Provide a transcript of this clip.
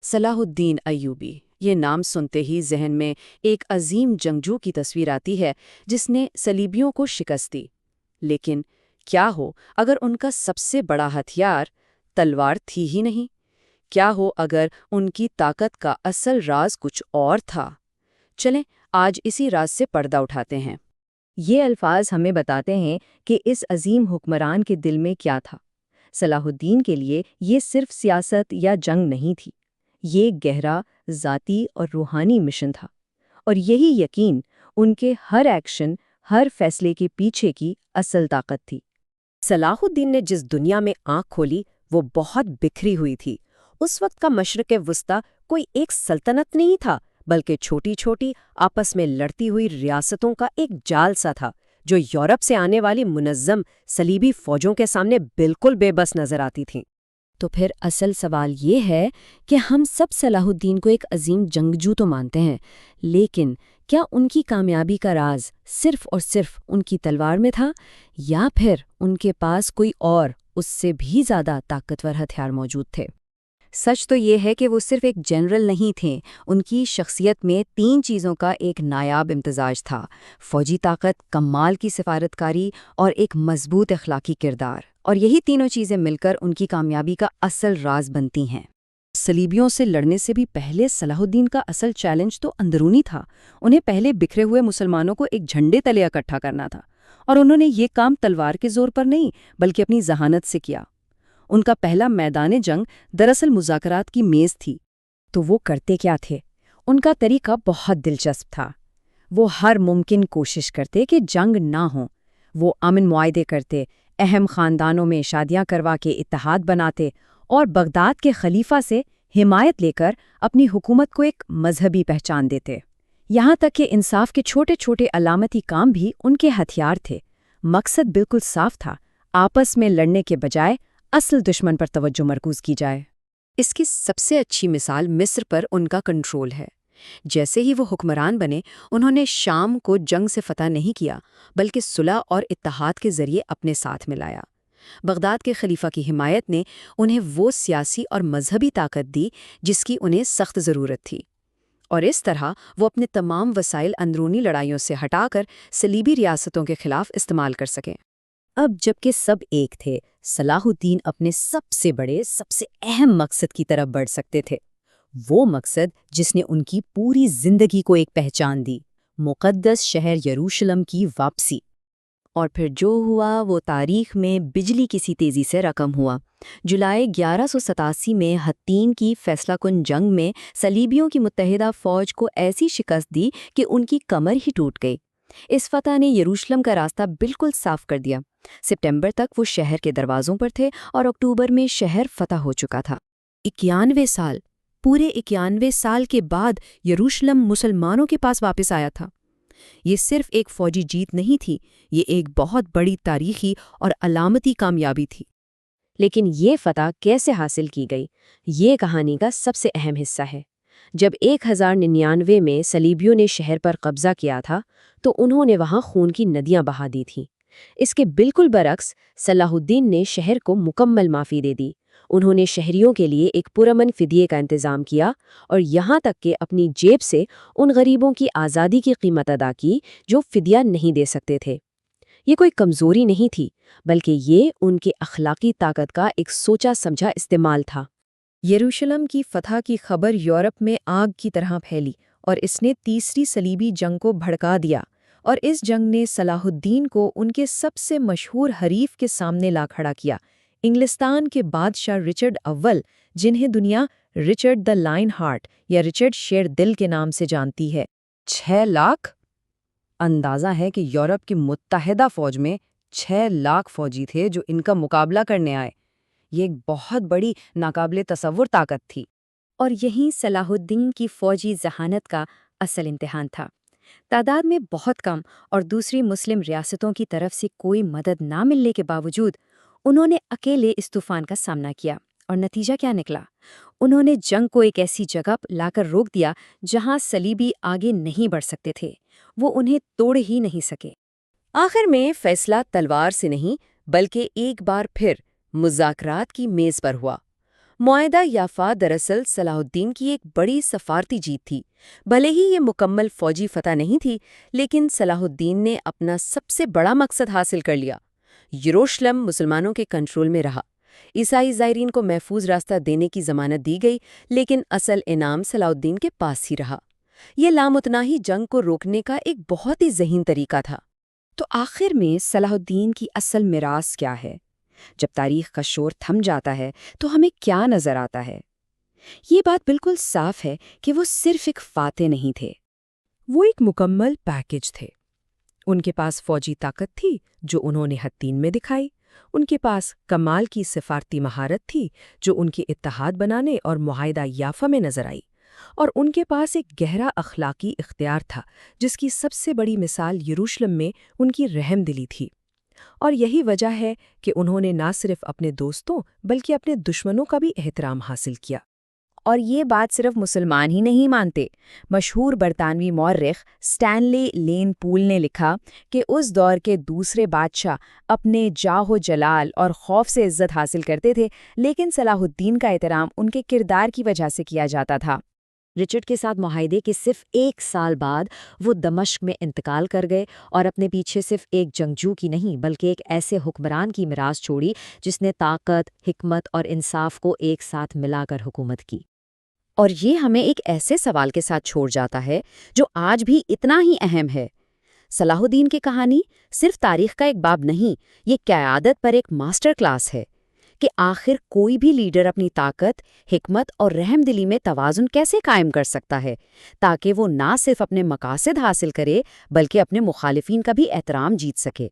صلاح الدین ایوبی، یہ نام سنتے ہی ذہن میں ایک عظیم جنگجو کی تصویر آتی ہے جس نے صلیبیوں کو شکست دی۔ لیکن کیا ہو اگر ان کا سب سے بڑا ہتھیار تلوار تھی ہی نہیں؟ کیا ہو اگر ان کی طاقت کا اصل راز کچھ اور تھا؟ چلیں آج اسی راز سے پردہ اٹھاتے ہیں۔ یہ الفاظ ہمیں بتاتے ہیں کہ اس عظیم حکمران کے دل میں کیا تھا۔ صلاح الدین کے لیے یہ صرف سیاست یا جنگ نہیں تھی، یہ گہرا، ذاتی اور روحانی مشن تھا، اور یہی یقین ان کے ہر ایکشن، ہر فیصلے کے پیچھے کی اصل طاقت تھی۔ صلاح الدین نے جس دنیا میں آنکھ کھولی وہ بہت بکھری ہوئی تھی۔ اس وقت کا مشرق وسطیٰ کوئی ایک سلطنت نہیں تھا، بلکہ چھوٹی چھوٹی آپس میں لڑتی ہوئی ریاستوں کا ایک جال سا تھا، جو یورپ سے آنے والی منظم صلیبی فوجوں کے سامنے بالکل بے بس نظر آتی تھیں۔ تو پھر اصل سوال یہ ہے کہ ہم سب صلاح الدین کو ایک عظیم جنگجو تو مانتے ہیں، لیکن کیا ان کی کامیابی کا راز صرف اور صرف ان کی تلوار میں تھا، یا پھر ان کے پاس کوئی اور اس سے بھی زیادہ طاقتور ہتھیار موجود تھے؟ سچ تو یہ ہے کہ وہ صرف ایک جنرل نہیں تھے، ان کی شخصیت میں 3 چیزوں کا ایک نایاب امتزاج تھا: فوجی طاقت، کمال کی سفارتکاری اور ایک مضبوط اخلاقی کردار، اور یہی تینوں چیزیں مل کر ان کی کامیابی کا اصل راز بنتی ہیں۔ صلیبیوں سے لڑنے سے بھی پہلے صلاح الدین کا اصل چیلنج تو اندرونی تھا۔ انہیں پہلے بکھرے ہوئے مسلمانوں کو ایک جھنڈے تلے اکٹھا کرنا تھا، اور انہوں نے یہ کام تلوار کے زور پر نہیں بلکہ اپنی ذہانت سے کیا۔ ان کا پہلا میدان جنگ دراصل مذاکرات کی میز تھی۔ تو وہ کرتے کیا تھے؟ ان کا طریقہ بہت دلچسپ تھا۔ وہ ہر ممکن کوشش کرتے کہ جنگ نہ ہو۔ وہ امن معاہدے کرتے، اہم خاندانوں میں شادیاں کروا کے اتحاد بناتے، اور بغداد کے خلیفہ سے حمایت لے کر اپنی حکومت کو ایک مذہبی پہچان دیتے۔ یہاں تک کہ انصاف کے چھوٹے چھوٹے علامتی کام بھی ان کے ہتھیار تھے۔ مقصد بالکل صاف تھا: آپس میں لڑنے کے بجائے اصل دشمن پر توجہ مرکوز کی جائے۔ اس کی سب سے اچھی مثال مصر پر ان کا کنٹرول ہے۔ جیسے ہی وہ حکمران بنے، انہوں نے شام کو جنگ سے فتح نہیں کیا بلکہ صلح اور اتحاد کے ذریعے اپنے ساتھ ملایا۔ بغداد کے خلیفہ کی حمایت نے انہیں وہ سیاسی اور مذہبی طاقت دی جس کی انہیں سخت ضرورت تھی، اور اس طرح وہ اپنے تمام وسائل اندرونی لڑائیوں سے ہٹا کر صلیبی ریاستوں کے خلاف استعمال کر سکیں۔ اب جبکہ سب ایک تھے، صلاح الدین اپنے سب سے بڑے، سب سے اہم مقصد کی طرف بڑھ سکتے تھے۔ وہ مقصد جس نے ان کی پوری زندگی کو ایک پہچان دی: مقدس شہر یروشلم کی واپسی۔ اور پھر جو ہوا وہ تاریخ میں بجلی کی سی تیزی سے رقم ہوا۔ جولائی 1187 میں حطین کی فیصلہ کن جنگ میں صلیبیوں کی متحدہ فوج کو ایسی شکست دی کہ ان کی کمر ہی ٹوٹ گئی۔ اس فتح نے یروشلم کا راستہ بالکل صاف کر دیا۔ ستمبر تک وہ شہر کے دروازوں پر تھے اور اکتوبر میں شہر فتح ہو چکا تھا۔ 91 سال کے بعد یروشلم مسلمانوں کے پاس واپس آیا تھا۔ یہ صرف ایک فوجی جیت نہیں تھی، یہ ایک بہت بڑی تاریخی اور علامتی کامیابی تھی۔ لیکن یہ فتح کیسے حاصل کی گئی، یہ کہانی کا سب سے اہم حصہ ہے۔ جب 1099 میں صلیبیوں نے شہر پر قبضہ کیا تھا تو انہوں نے وہاں خون کی ندیاں بہا دی تھیں۔ اس کے بالکل برعکس صلاح الدین نے شہر کو مکمل معافی دے دی۔ انہوں نے شہریوں کے لیے ایک پرامن فدیے کا انتظام کیا، اور یہاں تک کہ اپنی جیب سے ان غریبوں کی آزادی کی قیمت ادا کی جو فدیہ نہیں دے سکتے تھے۔ یہ کوئی کمزوری نہیں تھی، بلکہ یہ ان کے اخلاقی طاقت کا ایک سوچا سمجھا استعمال تھا۔ یروشلم کی فتح کی خبر یورپ میں آگ کی طرح پھیلی، اور اس نے تیسری صلیبی جنگ کو بھڑکا دیا، اور اس جنگ نے صلاح الدین کو ان کے سب سے مشہور حریف کے سامنے لا کھڑا کیا: انگلستان کے بادشاہ رچرڈ اول، جنہیں دنیا رچرڈ دی لائن ہارٹ یا رچرڈ شیر دل کے نام سے جانتی ہے۔ 6 لاکھ؟ اندازہ ہے کہ یورپ کی متحدہ فوج میں 6 لاکھ فوجی تھے جو ان کا مقابلہ کرنے آئے۔ یہ ایک بہت بڑی ناقابل تصور طاقت تھی۔ اور یہیں صلاح الدین کی فوجی ذہانت کا اصل امتحان تھا۔ تعداد میں بہت کم اور دوسری مسلم ریاستوں کی طرف سے کوئی مدد نہ ملنے کے باوجود انہوں نے اکیلے اس طوفان کا سامنا کیا، اور نتیجہ کیا نکلا؟ انہوں نے جنگ کو ایک ایسی جگہ لا کر روک دیا جہاں صلیبی آگے نہیں بڑھ سکتے تھے، وہ انہیں توڑ ہی نہیں سکے۔ آخر میں فیصلہ تلوار سے نہیں بلکہ ایک بار پھر مذاکرات کی میز پر ہوا۔ معاہدہ یافا دراصل صلاح الدین کی ایک بڑی سفارتی جیت تھی۔ بھلے ہی یہ مکمل فوجی فتح نہیں تھی، لیکن صلاح الدین نے اپنا سب سے بڑا مقصد حاصل کر لیا۔ یروشلم مسلمانوں کے کنٹرول میں رہا۔ عیسائی زائرین کو محفوظ راستہ دینے کی ضمانت دی گئی، لیکن اصل انعام صلاح الدین کے پاس ہی رہا۔ یہ لامتناہی جنگ کو روکنے کا ایک بہت ہی ذہین طریقہ تھا۔ تو آخر میں صلاح الدین کی اصل میراث کیا ہے؟ جب تاریخ کا شور تھم جاتا ہے تو ہمیں کیا نظر آتا ہے؟ یہ بات بالکل صاف ہے کہ وہ صرف ایک فاتح نہیں تھے، وہ ایک مکمل پیکج تھے۔ ان کے پاس فوجی طاقت تھی جو انہوں نے حطین میں دکھائی، ان کے پاس کمال کی سفارتی مہارت تھی جو ان کے اتحاد بنانے اور معاہدہ یافا میں نظر آئی، اور ان کے پاس ایک گہرا اخلاقی اختیار تھا جس کی سب سے بڑی مثال یروشلم میں ان کی رحم دلی تھی۔ اور یہی وجہ ہے کہ انہوں نے نہ صرف اپنے دوستوں بلکہ اپنے دشمنوں کا بھی احترام حاصل کیا۔ اور یہ بات صرف مسلمان ہی نہیں مانتے۔ مشہور برطانوی مورخ سٹینلی لین پول نے لکھا کہ اس دور کے دوسرے بادشاہ اپنے جاہ و جلال اور خوف سے عزت حاصل کرتے تھے، لیکن صلاح الدین کا احترام ان کے کردار کی وجہ سے کیا جاتا تھا۔ رچرڈ کے ساتھ معاہدے کے صرف 1 سال بعد وہ دمشق میں انتقال کر گئے اور اپنے پیچھے صرف ایک جنگجو کی نہیں بلکہ ایک ایسے حکمران کی میراث چھوڑی جس نے طاقت، حکمت اور انصاف کو ایک ساتھ ملا کر حکومت کی۔ اور یہ ہمیں ایک ایسے سوال کے ساتھ چھوڑ جاتا ہے جو آج بھی اتنا ہی اہم ہے۔ صلاح الدین کی کہانی صرف تاریخ کا ایک باب نہیں، یہ قیادت پر ایک ماسٹر کلاس ہے کہ آخر کوئی بھی لیڈر اپنی طاقت، حکمت اور رحم دلی میں توازن کیسے قائم کر سکتا ہے تاکہ وہ نہ صرف اپنے مقاصد حاصل کرے بلکہ اپنے مخالفین کا بھی احترام جیت سکے۔